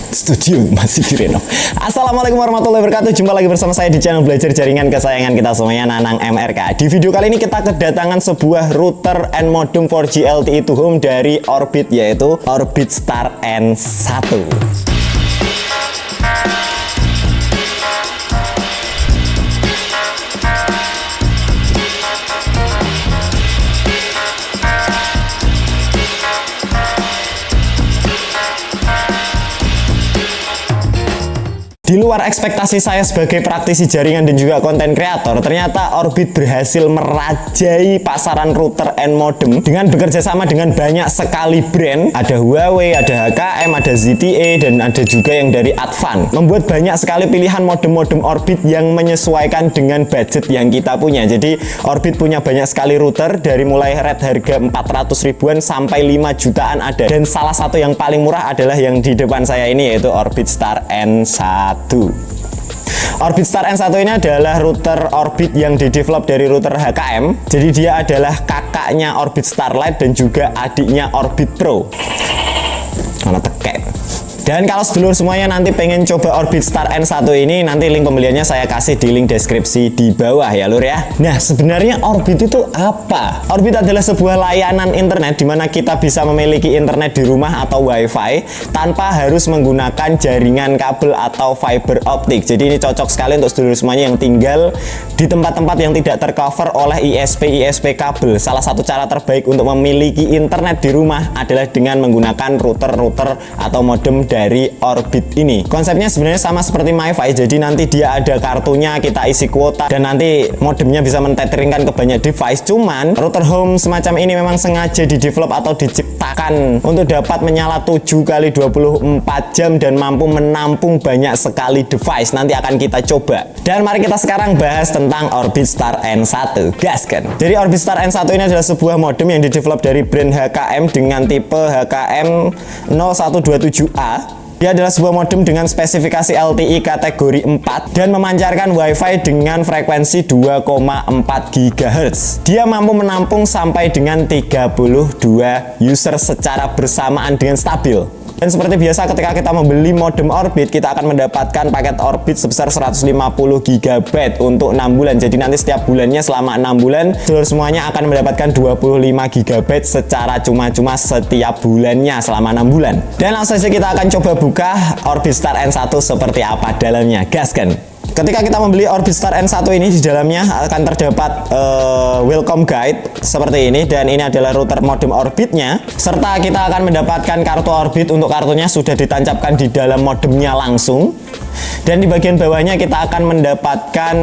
Studio masih direnov. Assalamualaikum warahmatullahi wabarakatuh. Jumpa lagi bersama saya di channel belajar jaringan kesayangan kita semuanya, Nanang MRK. Di video kali ini kita kedatangan sebuah router and modem 4G LTE to home dari Orbit, yaitu Orbit Star N1. Di luar ekspektasi saya sebagai praktisi jaringan dan juga konten kreator, ternyata Orbit berhasil merajai pasaran router and modem dengan bekerja sama dengan banyak sekali brand. Ada Huawei, ada HKM, ada ZTE, dan ada juga yang dari Advan. Membuat banyak sekali pilihan modem-modem Orbit yang menyesuaikan dengan budget yang kita punya. Jadi Orbit punya banyak sekali router dari mulai red harga 400 ribuan sampai 5 jutaan ada. Dan salah satu yang paling murah adalah yang di depan saya ini, yaitu Orbit Star N1. Orbit Star N1 ini adalah router Orbit yang didevelop dari router HKM. Jadi dia adalah kakaknya Orbit Starlight dan juga adiknya Orbit Pro. Mana tekek. Dan kalau sedulur semuanya nanti pengen coba Orbit Star N1 ini, nanti link pembeliannya saya kasih di link deskripsi di bawah ya lur ya. Nah, sebenarnya Orbit itu apa? Orbit adalah sebuah layanan internet di mana kita bisa memiliki internet di rumah atau wifi tanpa harus menggunakan jaringan kabel atau fiber optik. Jadi ini cocok sekali untuk sedulur semuanya yang tinggal di tempat-tempat yang tidak tercover oleh ISP kabel. Salah satu cara terbaik untuk memiliki internet di rumah adalah dengan menggunakan router atau modem dari Orbit ini. Konsepnya sebenarnya sama seperti MiFi, jadi nanti dia ada kartunya, kita isi kuota, dan nanti modemnya bisa mentetheringkan ke banyak device. Cuman router home semacam ini memang sengaja didevelop atau diciptakan untuk dapat menyala 7 kali 24 jam dan mampu menampung banyak sekali device. Nanti akan kita coba. Dan mari kita sekarang bahas tentang Orbit Star N1. Gaskan. Jadi Orbit Star N1 ini adalah sebuah modem yang didevelop dari brand HKM dengan tipe HKM 0127A. Dia adalah sebuah modem dengan spesifikasi LTE kategori 4 dan memancarkan WiFi dengan frekuensi 2,4 GHz. Dia mampu menampung sampai dengan 32 user secara bersamaan dengan stabil. Dan seperti biasa ketika kita membeli modem Orbit, kita akan mendapatkan paket Orbit sebesar 150 GB untuk 6 bulan. Jadi nanti setiap bulannya selama 6 bulan, seluruh semuanya akan mendapatkan 25 GB secara cuma-cuma setiap bulannya selama 6 bulan. Dan langsung saja kita akan coba buka Orbit Star N1 seperti apa dalamnya. Gaskan. Ketika kita membeli Orbit Star N1 ini, di dalamnya akan terdapat welcome guide seperti ini, dan ini adalah router modem Orbitnya, serta kita akan mendapatkan kartu Orbit. Untuk kartunya sudah ditancapkan di dalam modemnya langsung, dan di bagian bawahnya kita akan mendapatkan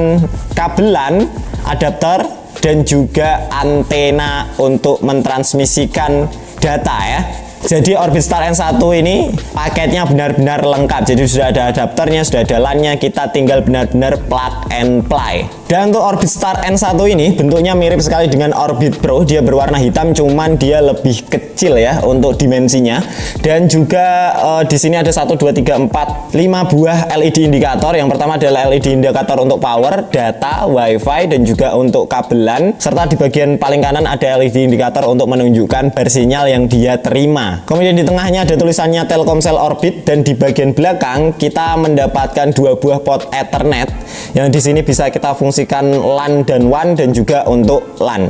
kabelan, adapter, dan juga antena untuk mentransmisikan data ya. Jadi Orbit Star N1 ini paketnya benar-benar lengkap. Jadi sudah ada adapternya, sudah ada LAN-nya, kita tinggal benar-benar plug and play. Dan untuk Orbit Star N1 ini bentuknya mirip sekali dengan Orbit Pro. Dia berwarna hitam, cuman dia lebih kecil ya untuk dimensinya. Dan juga di sini ada 1, 2, 3, 4, 5 buah LED indikator. Yang pertama adalah LED indikator untuk power, data, WiFi, dan juga untuk kabelan. Serta di bagian paling kanan ada LED indikator untuk menunjukkan bar sinyal yang dia terima. Kemudian di tengahnya ada tulisannya Telkomsel Orbit, dan di bagian belakang kita mendapatkan 2 buah port Ethernet yang di sini bisa kita fungsikan LAN dan WAN dan juga untuk LAN.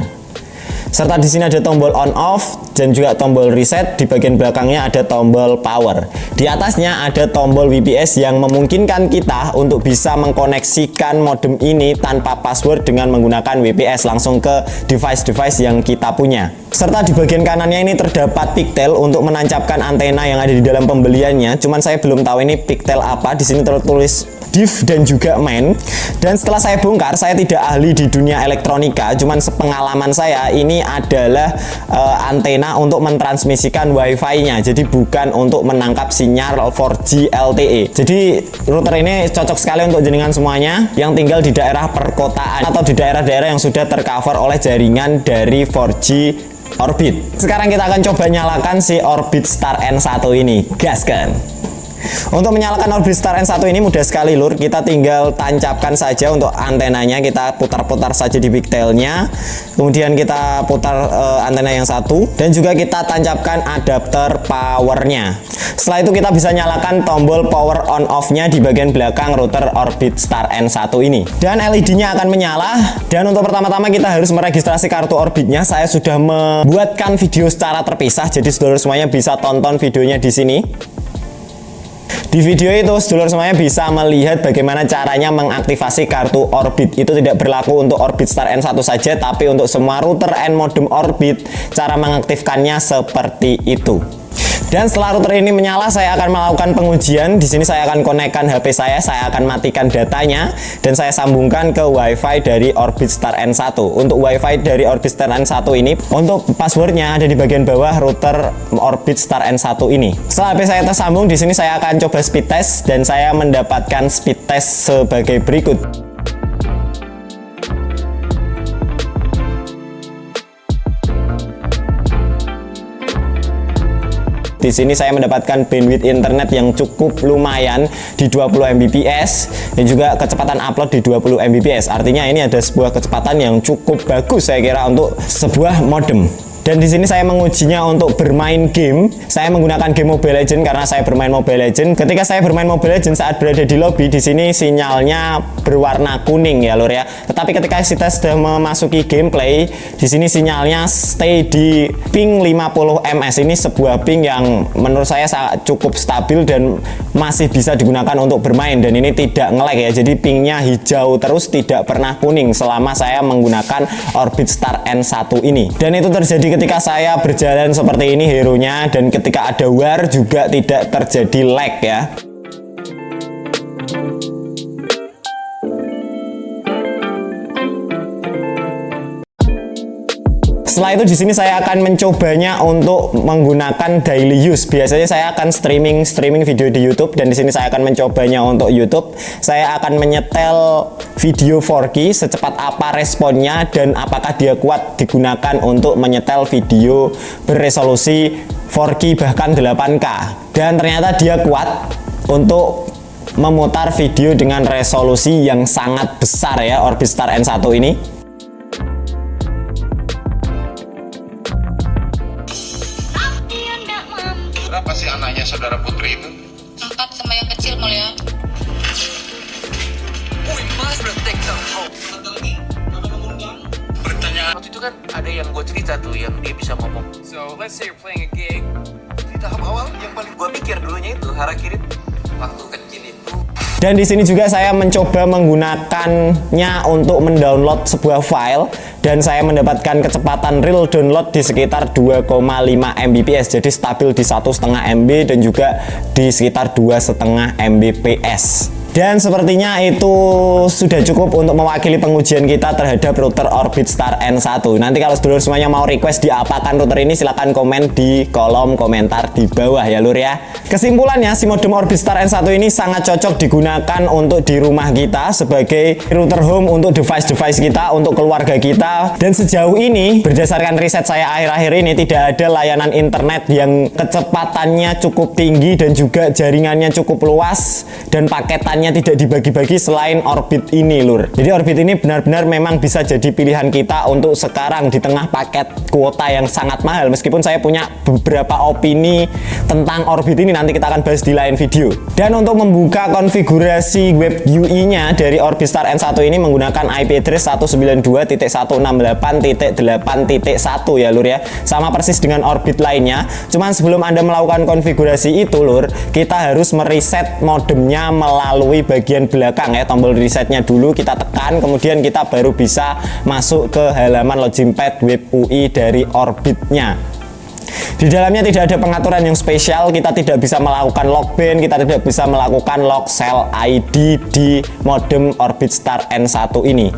Serta di sini ada tombol on off dan juga tombol reset. Di bagian belakangnya ada tombol power. Di atasnya ada tombol VPS yang memungkinkan kita untuk bisa mengkoneksikan modem ini tanpa password dengan menggunakan VPS langsung ke device-device yang kita punya. Serta di bagian kanannya ini terdapat pigtail untuk menancapkan antena yang ada di dalam pembeliannya. Cuman saya belum tahu ini pigtail apa. Di sini tertulis div dan juga main. Dan setelah saya bongkar, saya tidak ahli di dunia elektronika, cuman sepengalaman saya ini adalah antena untuk mentransmisikan WiFi-nya. Jadi bukan untuk menangkap sinyal 4G LTE. Jadi router ini cocok sekali untuk jenengan semuanya yang tinggal di daerah perkotaan atau di daerah-daerah yang sudah tercover oleh jaringan dari 4G Orbit. Sekarang kita akan coba nyalakan si Orbit Star N1 ini. Gaskan. Untuk menyalakan Orbitstar N1 ini mudah sekali lur, kita tinggal tancapkan saja untuk antenanya, kita putar-putar saja di pigtailnya, kemudian kita putar antena yang satu, dan juga kita tancapkan adapter powernya. Setelah itu kita bisa nyalakan tombol power on off-nya di bagian belakang router Orbitstar N1 ini, dan LED-nya akan menyala. Dan untuk pertama-tama kita harus meregistrasi kartu Orbitnya. Saya sudah membuatkan video secara terpisah, jadi saudara semuanya bisa tonton videonya di sini. Di video itu sedulur semuanya bisa melihat bagaimana caranya mengaktifasi kartu Orbit. Itu tidak berlaku untuk Orbitstar N1 saja, tapi untuk semua router N modem Orbit, cara mengaktifkannya seperti itu. Dan setelah router ini menyala, saya akan melakukan pengujian. Di sini saya akan konekkan HP saya akan matikan datanya, dan saya sambungkan ke WiFi dari Orbitstar N1. Untuk WiFi dari Orbitstar N1 ini, untuk passwordnya ada di bagian bawah router Orbitstar N1 ini. Setelah HP saya tersambung, di sini saya akan coba speed test, dan saya mendapatkan speed test sebagai berikut. Di sini saya mendapatkan bandwidth internet yang cukup lumayan di 20 Mbps dan juga kecepatan upload di 20 Mbps. Artinya ini ada sebuah kecepatan yang cukup bagus saya kira untuk sebuah modem. Dan di sini saya mengujinya untuk bermain game. Saya menggunakan game Mobile Legends karena saya bermain Mobile Legends. Ketika saya bermain Mobile Legends saat berada di lobby, di sini sinyalnya berwarna kuning ya lur ya. Tetapi ketika kita sudah memasuki gameplay, di sini sinyalnya stay di ping 50 ms. Ini sebuah ping yang menurut saya cukup stabil dan masih bisa digunakan untuk bermain, dan ini tidak nge-lag ya. Jadi pingnya hijau terus, tidak pernah kuning selama saya menggunakan Orbitstar N1 ini. Dan itu terjadi ketika saya berjalan seperti ini hero-nya, dan ketika ada war juga tidak terjadi lag ya. Setelah itu di sini saya akan mencobanya untuk menggunakan daily use. Biasanya saya akan streaming video di YouTube, dan di sini saya akan mencobanya untuk YouTube. Saya akan menyetel video 4K, secepat apa responnya dan apakah dia kuat digunakan untuk menyetel video berresolusi 4K bahkan 8K. Dan ternyata dia kuat untuk memutar video dengan resolusi yang sangat besar ya, Orbitstar N1 ini. Berapa sih anaknya saudara Putri itu? 4 sama yang kecil mulia. Bertanya. Waktu itu kan ada yang gue cerita tuh, yang dia bisa ngomong. So let's say you're playing a gig. Di tahap awal yang paling gue pikir dulunya itu harakiri waktu kecil itu. Dan di sini juga saya mencoba menggunakannya untuk mendownload sebuah file, dan saya mendapatkan kecepatan real download di sekitar 2,5 Mbps, jadi stabil di 1,5 MB dan juga di sekitar 2,5 Mbps. Dan sepertinya itu sudah cukup untuk mewakili pengujian kita terhadap router Orbitstar N1. Nanti kalau sedulur semuanya mau request diapakan router ini, silahkan komen di kolom komentar di bawah ya lur ya. Kesimpulannya, si modem Orbitstar N1 ini sangat cocok digunakan untuk di rumah kita sebagai router home untuk device-device kita, untuk keluarga kita. Dan sejauh ini, berdasarkan riset saya akhir-akhir ini, tidak ada layanan internet yang kecepatannya cukup tinggi dan juga jaringannya cukup luas dan paketannya tidak dibagi-bagi selain Orbit ini lur. Jadi Orbit ini benar-benar memang bisa jadi pilihan kita untuk sekarang di tengah paket kuota yang sangat mahal. Meskipun saya punya beberapa opini tentang Orbit ini, nanti kita akan bahas di lain video. Dan untuk membuka konfigurasi web UI-nya dari Orbitstar N1 ini menggunakan IP address 192.168.8.1 ya lur ya. Sama persis dengan Orbit lainnya. Cuman sebelum Anda melakukan konfigurasi itu lur, kita harus mereset modemnya melalui bagian belakang ya. Tombol resetnya dulu kita tekan, kemudian kita baru bisa masuk ke halaman login pad web UI dari Orbitnya. Di dalamnya tidak ada pengaturan yang spesial, kita tidak bisa melakukan logban, kita tidak bisa melakukan log cell ID di modem Orbitstar N1 ini.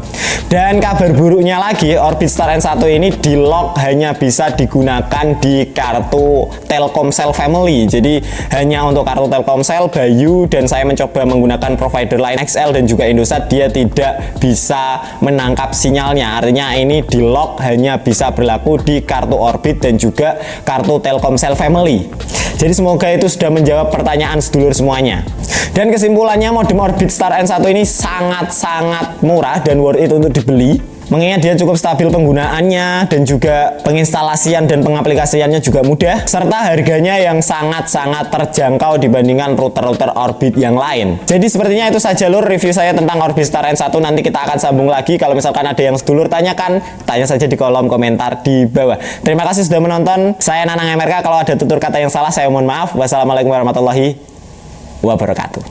Dan kabar buruknya lagi, Orbitstar N1 ini di lock hanya bisa digunakan di kartu Telkomsel Family. Jadi hanya untuk kartu Telkomsel, Bayu, dan saya mencoba menggunakan provider lain XL dan juga Indosat, dia tidak bisa menangkap sinyalnya. Artinya ini di lock hanya bisa berlaku di kartu Orbit dan juga kartu Telkomsel Family. Jadi semoga itu sudah menjawab pertanyaan sedulur semuanya. Dan kesimpulannya, modem Orbit Star N1 ini sangat-sangat murah dan worth it untuk dibeli. Mengingat dia cukup stabil penggunaannya dan juga penginstalasian dan pengaplikasiannya juga mudah, serta harganya yang sangat-sangat terjangkau dibandingkan router-router Orbit yang lain. Jadi sepertinya itu saja lur review saya tentang Orbit Star N1. Nanti kita akan sambung lagi. Kalau misalkan ada yang sedulur tanyakan, tanya saja di kolom komentar di bawah. Terima kasih sudah menonton. Saya Nanang MRK. Kalau ada tutur kata yang salah, saya mohon maaf. Wassalamualaikum warahmatullahi wabarakatuh.